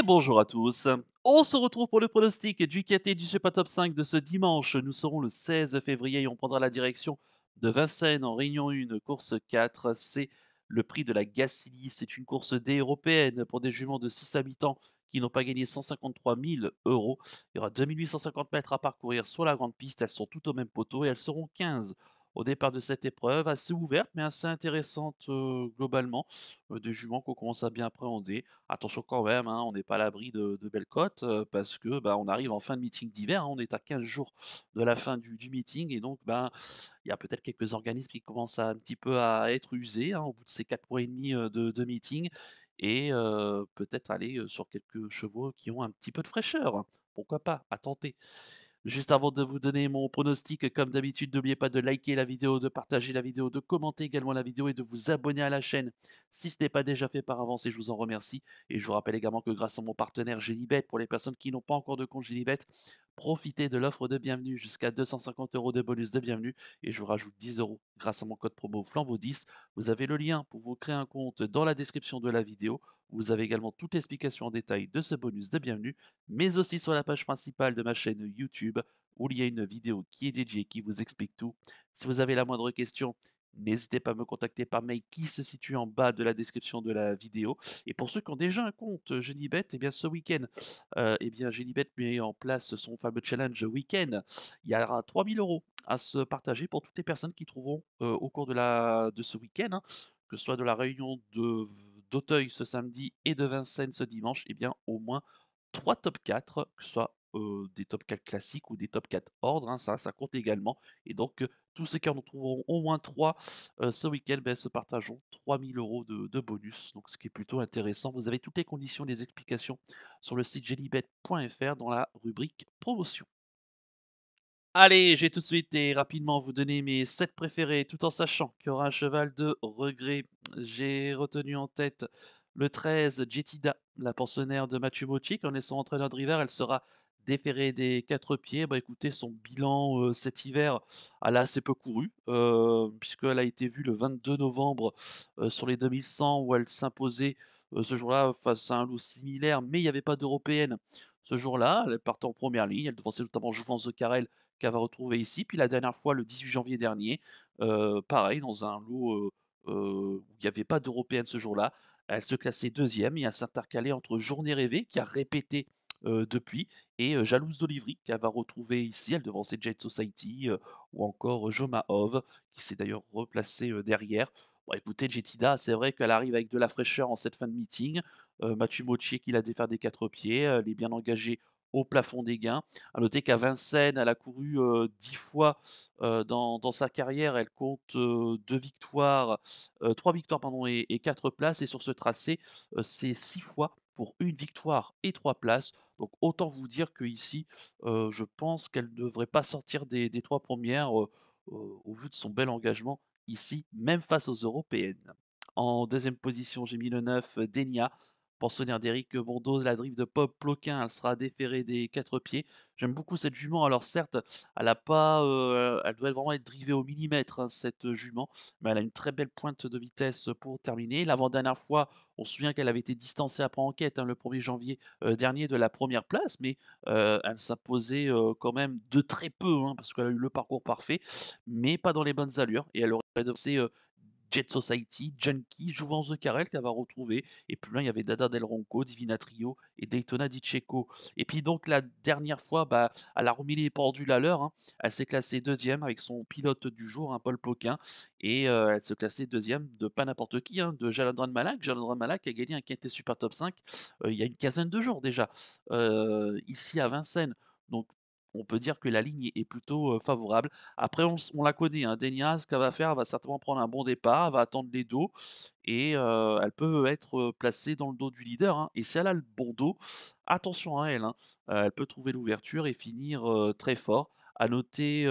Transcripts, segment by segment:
Bonjour à tous. On se retrouve pour le pronostic du KT du Super Top 5 de ce dimanche. Nous serons le 16 février et on prendra la direction de Vincennes en Réunion 1, course 4. C'est le prix de la Gacilly. C'est une course D européenne pour des juments de 6 habitants qui n'ont pas gagné 153 000 euros. Il y aura 2850 mètres à parcourir sur la grande piste. Elles sont toutes au même poteau et elles seront 15 au départ de cette épreuve, assez ouverte mais assez intéressante globalement. Des juments qu'on commence à bien appréhender. Attention quand même, hein, on n'est pas à l'abri de belles cotes, parce que, bah, on arrive en fin de meeting d'hiver, hein. On est à 15 jours de la fin du meeting et donc, ben, il y a peut-être quelques organismes qui commencent à un petit peu à être usés, hein, au bout de ces 4 mois et demi, de meeting et peut-être aller, sur quelques chevaux qui ont un petit peu de fraîcheur. Pourquoi pas? À tenter. Juste avant de vous donner mon pronostic, comme d'habitude, n'oubliez pas de liker la vidéo, de partager la vidéo, de commenter également la vidéo et de vous abonner à la chaîne si ce n'est pas déjà fait par avance et je vous en remercie. Et je vous rappelle également que grâce à mon partenaire Génibet, pour les personnes qui n'ont pas encore de compte Génibet, profitez de l'offre de bienvenue jusqu'à 250 € de bonus de bienvenue et je vous rajoute 10 € grâce à mon code promo Flambeau10. Vous avez le lien pour vous créer un compte dans la description de la vidéo. Vous avez également toute l'explication en détail de ce bonus de bienvenue, mais aussi sur la page principale de ma chaîne YouTube où il y a une vidéo qui est dédiée, qui vous explique tout. Si vous avez la moindre question, n'hésitez pas à me contacter par mail qui se situe en bas de la description de la vidéo. Et pour ceux qui ont déjà un compte Genibet, eh bien ce week-end, eh bien Genibet met en place son fameux challenge week-end. Il y aura 3 000 € à se partager pour toutes les personnes qui trouveront au cours de ce week-end, hein, que ce soit de la réunion d'Auteuil ce samedi et de Vincennes ce dimanche, eh bien au moins 3 top 4, que ce soit, des top 4 classiques ou des top 4 ordres, hein, ça compte également et donc tous ceux qui en trouveront au moins 3 ce week-end, beh, se partageront 3 000 € de bonus, donc ce qui est plutôt intéressant. Vous avez toutes les conditions, les explications sur le site gelibet.fr dans la rubrique promotion. Allez, j'ai tout de suite et rapidement vous donner mes 7 préférés, tout en sachant qu'il y aura un cheval de regret. J'ai retenu en tête le 13, Jetida, la pensionnaire de Mathieu Bocci. En laissant entraîneur de river, elle sera déférée des 4 pieds. Bah écoutez, son bilan cet hiver, elle a assez peu couru, puisqu'elle a été vue le 22 novembre sur les 2100 où elle s'imposait ce jour-là face à un lot similaire, mais il n'y avait pas d'européenne. Ce jour-là, elle partait en première ligne, elle devançait notamment Jouvence de Carrel qu'elle va retrouver ici. Puis la dernière fois, le 18 janvier dernier, pareil dans un lot, où il n'y avait pas d'européenne ce jour-là, elle se classait deuxième et elle s'intercalait entre Journée rêvée qui a répété, depuis et Jalouse d'Olivry qu'elle va retrouver ici. Elle devançait Jet Society, ou encore Joma Hove qui s'est d'ailleurs replacé, derrière. Bon écoutez, Jetida, c'est vrai qu'elle arrive avec de la fraîcheur en cette fin de meeting. Mathieu Mocci qui l'a défaire des 4 pieds, elle est bien engagée au plafond des gains. À noter qu'à Vincennes, elle a couru 10 fois dans sa carrière. Elle compte 2 victoires, 3 victoires pardon, et 4 places. Et sur ce tracé, c'est 6 fois pour une victoire et 3 places. Donc autant vous dire qu'ici, je pense qu'elle ne devrait pas sortir des 3 premières au vu de son bel engagement ici, même face aux européennes. En deuxième position, j'ai mis le 9, Denia. Pensionnaire d'Éric Bourdeau, la drive de Paul Ploquin, elle sera déférée des 4 pieds. J'aime beaucoup cette jument. Alors certes, elle a pas, elle doit vraiment être drivée au millimètre, hein, cette jument, mais elle a une très belle pointe de vitesse pour terminer. L'avant-dernière fois, on se souvient qu'elle avait été distancée après enquête, hein, le 1er janvier, dernier de la première place, mais elle s'imposait, quand même de très peu, hein, parce qu'elle a eu le parcours parfait, mais pas dans les bonnes allures et elle aurait devancé, Jet Society, Junkie, Jouvence de Carrel qu'elle va retrouver et plus loin, il y avait Dada Del Ronco, Divina Trio et Daytona Di Cecco. Et puis donc la dernière fois, bah, elle a remis les pendules à l'heure, hein. Elle s'est classée deuxième avec son pilote du jour, hein, Paul Ploquin et elle se classait deuxième de pas n'importe qui, hein, de Jalandran Malak. Jalandran Malak a gagné un quintet Super Top 5, il y a une quinzaine de jours déjà, ici à Vincennes. Donc on peut dire que la ligne est plutôt, favorable. Après on la connaît, hein, Denia, ce qu'elle va faire, elle va certainement prendre un bon départ, elle va attendre les dos et elle peut être, placée dans le dos du leader, hein et si elle a le bon dos, attention à elle, hein. Elle peut trouver l'ouverture et finir, très fort. À noter,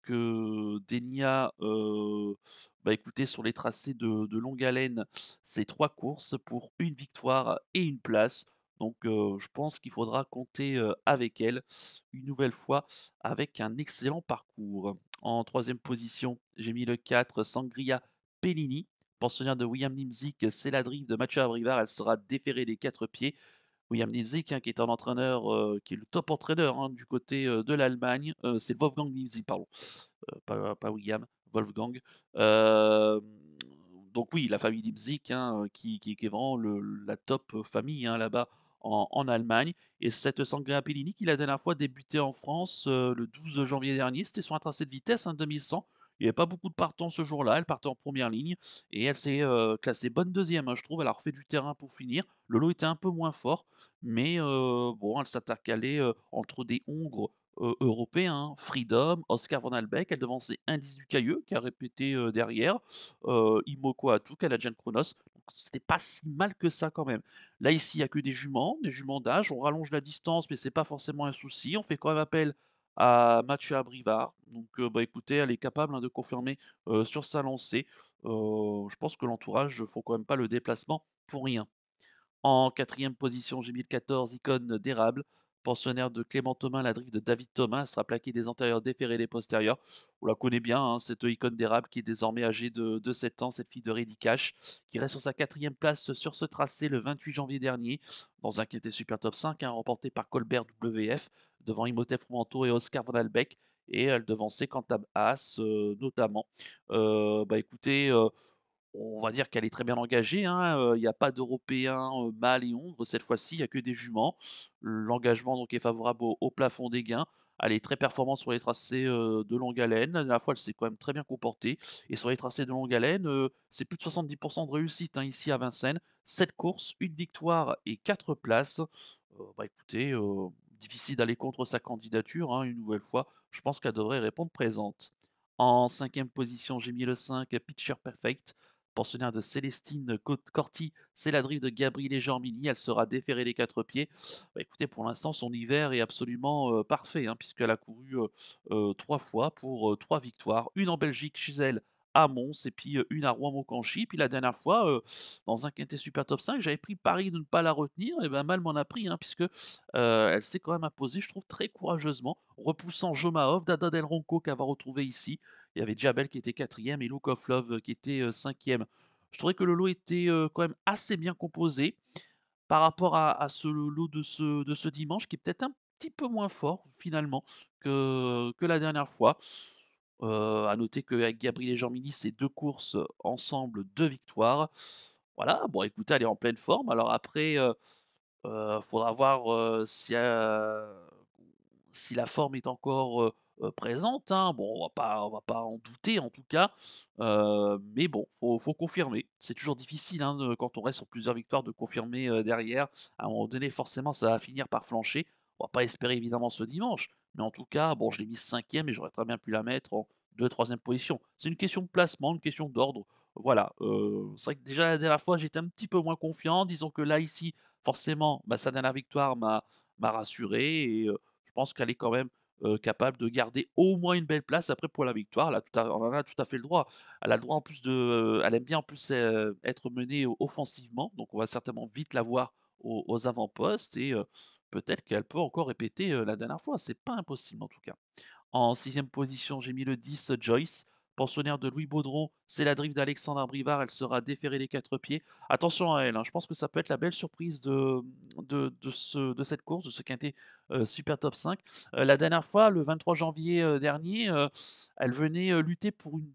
que Denia, bah, écoutez, sur les tracés de longue haleine, c'est 3 courses pour une victoire et une place. Donc je pense qu'il faudra compter, avec elle, une nouvelle fois, avec un excellent parcours. En troisième position, j'ai mis le 4 Sangria Pellini, pensionnaire de William Nimzik, c'est la drive de Mathieu Abrivard, elle sera déférée des 4 pieds. William Nimzik, hein, qui est un entraîneur, qui est le top entraîneur, hein, du côté, de l'Allemagne, c'est Wolfgang Nimzik, pardon, pas William, Wolfgang. Hem, donc oui, la famille Nimzik, hein, qui est vraiment la top famille, hein, là-bas en Allemagne. Et cette Sandrine Pellini qui la dernière fois débuté en France, le 12 janvier dernier, c'était sur un tracé de vitesse, hein, 2100. Il y avait pas beaucoup de partants ce jour-là, elle partait en première ligne et elle s'est, classée bonne deuxième, hein, je trouve. Elle a refait du terrain pour finir. Le lot était un peu moins fort, mais bon, elle s'intercalait, entre des Hongres, européens, hein. Freedom, Oscar Van Albek, elle devançait Indice du Cailleux qui a répété, derrière, Imoko Atu, Canadian Chronos, donc c'était pas si mal que ça quand même. Là ici, il y a que des juments d'âge, on rallonge la distance, mais c'est pas forcément un souci. On fait quand même appel à Mathieu Abrivard, donc bah, écoutez, elle est capable, hein, de confirmer, sur sa lancée. Je pense que l'entourage ne font quand même pas le déplacement pour rien. En quatrième position, j'ai mis le 14, Icône d'érable, pensionnaire de Clément Thomas, la drift de David Thomas. Elle sera plaquée des antérieurs déférés des postérieurs. On la connaît bien, hein, cette Icône d'érable qui est désormais âgée de 7 ans, cette fille de Reddy Cash, qui reste sur sa quatrième place sur ce tracé le 28 janvier dernier, dans un quintet super top 5, hein, remporté par Colbert WF, devant Imhotep Fromenteau et Oscar Van Albeck. Et elle devançait Cantab As, notamment. Bah écoutez, on va dire qu'elle est très bien engagée, hein, il y a pas d'Européens, mâles et ombres cette fois-ci, il y a que des juments. L'engagement donc est favorable au plafond des gains. Elle est très performante sur les tracés, de longue haleine. La dernière fois, elle s'est quand même très bien comportée et sur les tracés de longue haleine, c'est plus de 70 de réussite, hein, ici à Vincennes. 7 courses, 1 victoire et 4 places. Bah, écoutez, difficile d'aller contre sa candidature, hein, une nouvelle fois. Je pense qu'elle devrait répondre présente. En cinquième position, j'ai mis le 5, Pitcher Perfect. Pensionnaire de Célestine Corti, c'est la drive de Gabriele Germini. Elle sera déférée des 4 pieds. Bah, écoutez, pour l'instant, son hiver est absolument, parfait, hein, puisqu'elle a couru, 3 fois pour, 3 victoires. Une en Belgique chez elle, à Mons et puis, une à Rouen-Monconchi. Puis la dernière fois, dans un quintet super top 5, j'avais pris pari de ne pas la retenir et ben, mal m'en a pris, hein, puisque, elle s'est quand même imposée, je trouve, très courageusement, repoussant Jomaov, Dada Del Ronco qu'elle va retrouver ici. Il y avait Djabel qui était quatrième et Look of Love, qui était, 5e. Je trouvais que le lot était, quand même assez bien composé par rapport à ce lot de ce dimanche qui est peut-être un petit peu moins fort finalement que la dernière fois. À noter qu'avec Gabriel et Jean-Mini, c'est 2 courses, ensemble, 2 victoires. Voilà, bon écoutez, elle est en pleine forme. Alors après, faudra voir, si la forme est encore, présente, hein. Bon, on va pas en douter en tout cas, mais bon, faut confirmer. C'est toujours difficile, hein, quand on reste sur plusieurs victoires de confirmer, derrière. À un moment donné, forcément, ça va finir par flancher. On va pas espérer évidemment ce dimanche, mais en tout cas, bon, je l'ai mise 5e et j'aurais très bien pu la mettre en 2e, 3e position. C'est une question de placement, une question d'ordre. Voilà, c'est vrai que déjà la dernière fois, j'étais un petit peu moins confiant. Disons que là, ici, forcément, bah, sa dernière victoire m'a rassuré et je pense qu'elle est quand même, capable de garder au moins une belle place. Après pour la victoire, elle en a tout à fait le droit. Elle a le droit en plus elle aime bien en plus, être menée offensivement, donc on va certainement vite la voir aux avant-postes et peut-être qu'elle peut encore répéter, la dernière fois. C'est pas impossible en tout cas. En sixième position, j'ai mis le 10, Joyce, pensionnaire de Louis Baudron. C'est la drive d'Alexandre Abrivard. Elle sera déférée des 4 pieds. Attention à elle, hein, je pense que ça peut être la belle surprise de cette course, de ce quintet super top 5. La dernière fois, le 23 janvier dernier, elle venait lutter pour une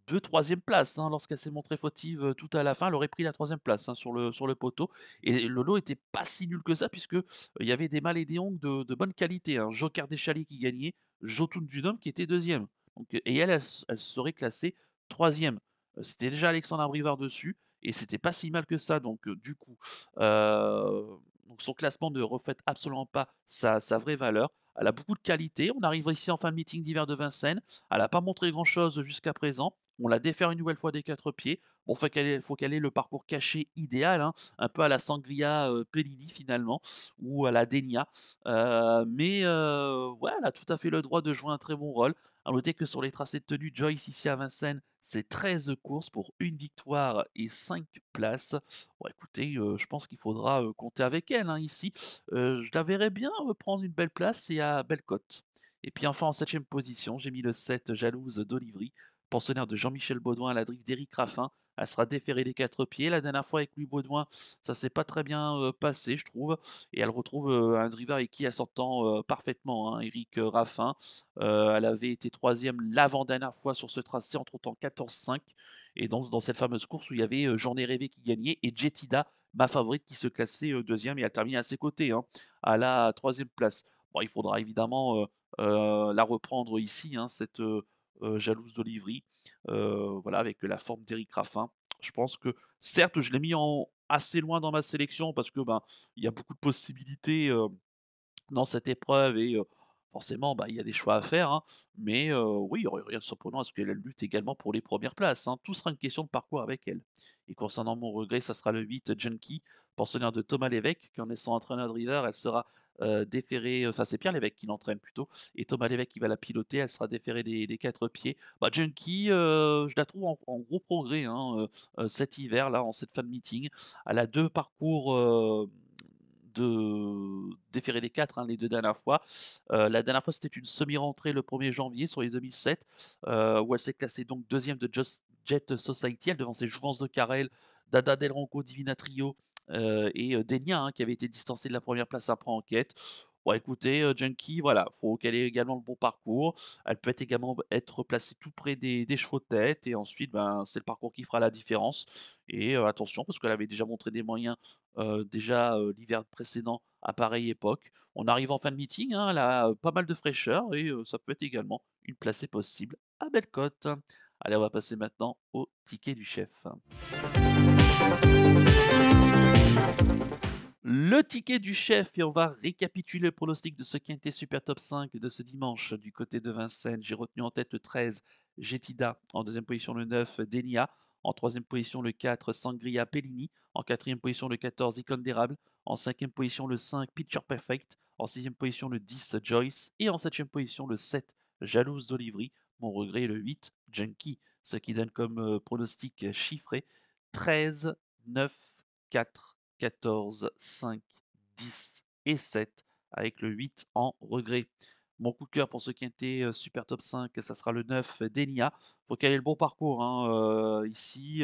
2e place, hein, lorsqu'elle s'est montrée fautive tout à la fin. Elle aurait pris la 3e place, hein, sur le poteau. Et le lot était pas si nul que ça, puisque il y avait des mâles et des ongles de bonne qualité, hein. Joker Deschalets qui gagnait, Jotun Dudom qui était deuxième. Donc, et elle serait classée 3e. C'était déjà Alexandre Abrivard dessus et c'était pas si mal que ça. Donc, du coup, donc son classement ne reflète absolument pas sa vraie valeur. Elle a beaucoup de qualité. On arrive ici en fin de meeting d'hiver de Vincennes. Elle n'a pas montré grand-chose jusqu'à présent. On la défère une nouvelle fois des 4 pieds. Bon, faut qu'elle ait le parcours caché idéal, hein, un peu à la Sangria Pellini finalement, ou à la Denia. Mais ouais, elle a tout à fait le droit de jouer un très bon rôle. À noter que sur les tracés de tenue, Joyce ici à Vincennes, c'est 13 courses pour une victoire et 5 places. Bon écoutez, je pense qu'il faudra, compter avec elle, hein, ici. Je la verrais bien, prendre une belle place et à belle cote. Et puis enfin en septième position, j'ai mis le 7, Jalouse d'Olivry, pensionnaire de Jean-Michel Baudouin à la drive d'Éric Raffin. Elle sera déférée des 4 pieds. La dernière fois avec Louis Baudouin, ça s'est pas très bien, passé, je trouve, et elle retrouve, un driver avec qui elle s'entend, parfaitement, hein, Éric, Raffin. Elle avait été 3e l'avant-dernière fois sur ce tracé en trottant 14,5, et dans cette fameuse course où il y avait, J'en ai rêvé qui gagnait et Jetida, ma favorite, qui se classait, 2e, et elle termine à ses côtés, hein, à la 3e place. Bon, il faudra évidemment, la reprendre ici, hein, cette, Jalouse d'Olivry, voilà, avec la forme d'Éric Raffin. Je pense que certes, je l'ai mis en assez loin dans ma sélection parce que, ben, il y a beaucoup de possibilités, dans cette épreuve, et forcément, bah, il y a des choix à faire, hein. Mais oui, il y aurait rien de surprenant à ce qu'elle lutte également pour les premières places, hein. Tout sera une question de parcours avec elle. Et concernant mon regret, ça sera le 8 Junkie, pensionnaire de Thomas Lévesque, qui en est son entraîneur de river, elle sera, déférée, enfin, c'est Pierre Lévesque qui l'entraîne plutôt, et Thomas Lévesque qui va la piloter, elle sera déférée des 4 pieds. Bah, Junkie, je la trouve en gros progrès, hein, cet hiver-là, en cette fin de meeting. Elle a 2 parcours, de déférer les 4, hein, les 2 dernières fois. La dernière fois, c'était une semi-rentrée le 1er janvier sur les 2007, où elle s'est classée donc 2e de Jet Society. Elle devançait Jouvence de Carrel, Dada Del Ronco, Divina Trio, et Denia, hein, qui avait été distancée de la première place après enquête. Bon, écoutez, Junkie, voilà, faut qu'elle ait également le bon parcours. Elle peut également être placée tout près des chevaux de tête, et ensuite, ben, c'est le parcours qui fera la différence, et attention, parce qu'elle avait déjà montré des moyens, déjà, l'hiver précédent à pareille époque. On arrive en fin de meeting, hein, elle a, pas mal de fraîcheur, et ça peut être également une placée possible à belle cote. Allez, on va passer maintenant au ticket du chef. Le ticket du chef, et on va récapituler le pronostic de ce quintet Super Top 5 de ce dimanche du côté de Vincennes. J'ai retenu en tête le 13, Jetida, en deuxième position le 9, Denia, en troisième position le 4, Sangria Pellini, en quatrième position le 14, Icône d'érable, en cinquième position le 5, Picture Perfect, en sixième position le 10, Joyce, et en septième position le 7, Jalouse d'Olivry. Mon regret est le 8, Junkie, ce qui donne comme pronostic chiffré 13, 9, 4, 14, 5, 10 et 7, avec le 8 en regret. Mon coup de cœur pour ce quintet Super Top 5, ça sera le 9, Denia. Faut qu'elle ait le bon parcours, hein, ici,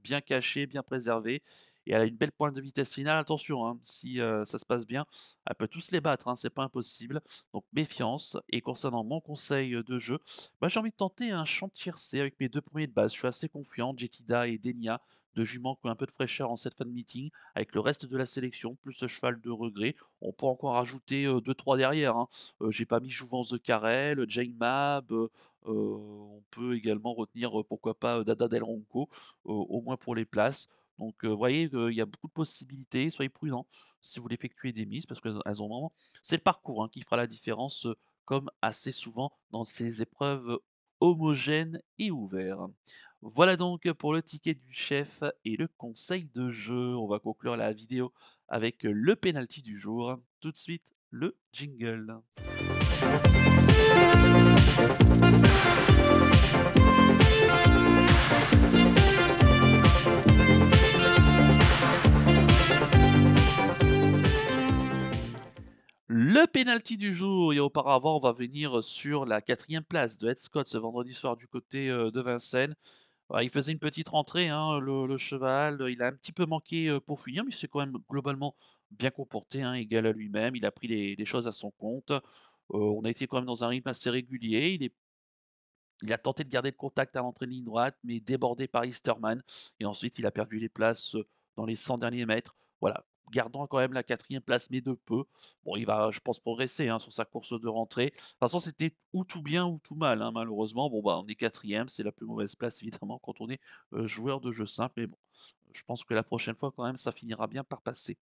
bien caché, bien préservé, et elle a une belle pointe de vitesse finale. Attention, hein, si ça se passe bien, elle peut tous les battre, hein, c'est pas impossible. Donc méfiance. Et concernant mon conseil de jeu, bah, j'ai envie de tenter un champ tiercé avec mes deux premiers de base. Je suis assez confiant, Jetida et Denia, de juments qui ont un peu de fraîcheur en cette fin de meeting, avec le reste de la sélection, plus ce cheval de regret. On peut encore rajouter 2-3 derrière, hein. J'ai pas mis Jouvence de Carrel, Jane Mab, on peut également retenir, pourquoi pas, Dada Del Ronco, au moins pour les places. Donc, voyez qu'il y a beaucoup de possibilités. Soyez prudents si vous voulez effectuer des mises, parce qu'elles ont vraiment, c'est le parcours, hein, qui fera la différence, comme assez souvent dans ces épreuves homogènes et ouverts. Voilà donc pour le ticket du chef et le conseil de jeu. On va conclure la vidéo avec le penalty du jour. Tout de suite, le jingle. Le penalty du jour, et auparavant, on va venir sur la quatrième place de Ed Scott ce vendredi soir du côté de Vincennes. Ouais, il faisait une petite rentrée, hein, le cheval, il a un petit peu manqué, pour finir, mais il s'est quand même globalement bien comporté, hein, égal à lui-même. Il a pris les choses à son compte. On a été quand même dans un rythme assez régulier. Il a tenté de garder le contact à l'entrée de ligne droite, mais débordé par Easterman, et ensuite il a perdu les places, dans les 100 derniers mètres. Voilà, gardant quand même la quatrième place, mais de peu. Bon, il va, je pense, progresser, hein, sur sa course de rentrée. De toute façon, c'était ou tout bien ou tout mal, hein, malheureusement. Bon, bah, on est quatrième, c'est la plus mauvaise place évidemment quand on est, joueur de jeu simple, mais bon, je pense que la prochaine fois quand même, ça finira bien par passer.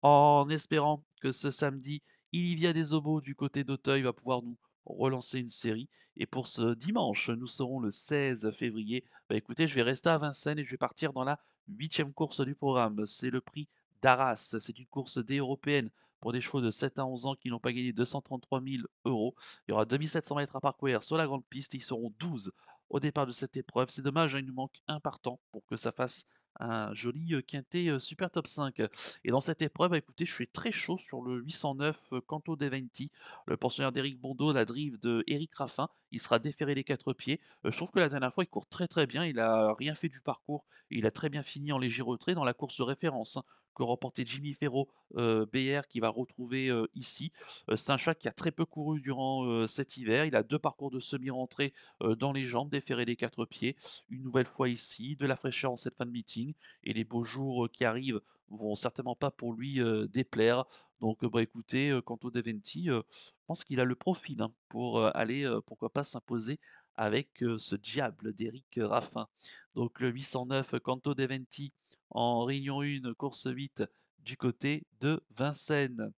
En espérant que ce samedi, Ilivia Desobos du côté d'Auteuil va pouvoir nous relancer une série. Et pour ce dimanche, nous serons le 16 février. Bah écoutez, je vais rester à Vincennes et je vais partir dans la huitième course du programme. C'est le prix d'Arras. C'est une course D européenne pour des chevaux de 7 à 11 ans qui n'ont pas gagné 233 000 euros. Il y aura 2700 mètres à parcourir sur la grande piste. Ils seront 12 au départ de cette épreuve. C'est dommage, hein, il nous manque un partant pour que ça fasse un joli, quintet, super top 5. Et dans cette épreuve, bah, écoutez, je suis très chaud sur le 809, Canto Deventi, le pensionnaire d'Éric Bondeau, la drive de Éric Raffin. Il sera déféré les 4 pieds. Je trouve que la dernière fois, il court très, très bien. Il a rien fait du parcours. Il a très bien fini en léger retrait dans la course de référence, hein, que remportait Jimmy Ferraud, BR qui va retrouver, ici. C'est un cheval qui a très peu couru durant, cet hiver. Il a 2 parcours de semi-rentrée, dans les jambes, déféré des 4 pieds. Une nouvelle fois ici, de la fraîcheur en cette fin de meeting et les beaux jours, qui arrivent vont certainement pas pour lui, déplaire. Donc, bah, écoutez, quant au Deventi, je pense qu'il a le profil, hein, pour, aller, pourquoi pas s'imposer avec, ce diable d'Éric Raffin. Donc le 809 Canto Deventi en réunion 1, course 8 du côté de Vincennes.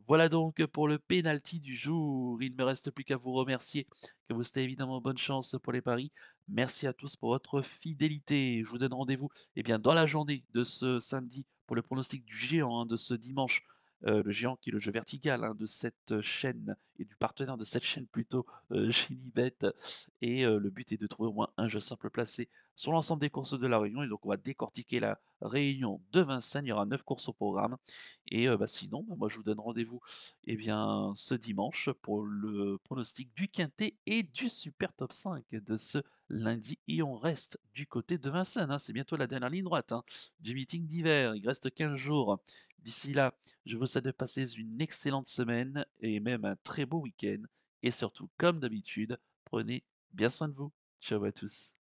Voilà donc pour le pénalty du jour. Il ne me reste plus qu'à vous remercier, que vous souhaiter évidemment bonne chance pour les paris. Merci à tous pour votre fidélité. Je vous donne rendez-vous dans la journée de ce samedi pour le pronostic du géant, hein, de ce dimanche. Le géant qui est le jeu vertical, hein, de cette chaîne et du partenaire de cette chaîne plutôt, Gilibet. Et le but est de trouver au moins un jeu simple placé sur l'ensemble des courses de la Réunion. Et donc on va décortiquer la Réunion de Vincennes. Il y aura 9 courses au programme. Et sinon, bah, moi je vous donne rendez-vous ce dimanche pour le pronostic du quintet et du super top 5 de ce lundi. Et on reste du côté de Vincennes, hein. C'est bientôt la dernière ligne droite, hein, du meeting d'hiver. Il reste 15 jours. D'ici là, je vous souhaite de passer une excellente semaine et même un très beau week-end. Et surtout, comme d'habitude, prenez bien soin de vous. Ciao à tous.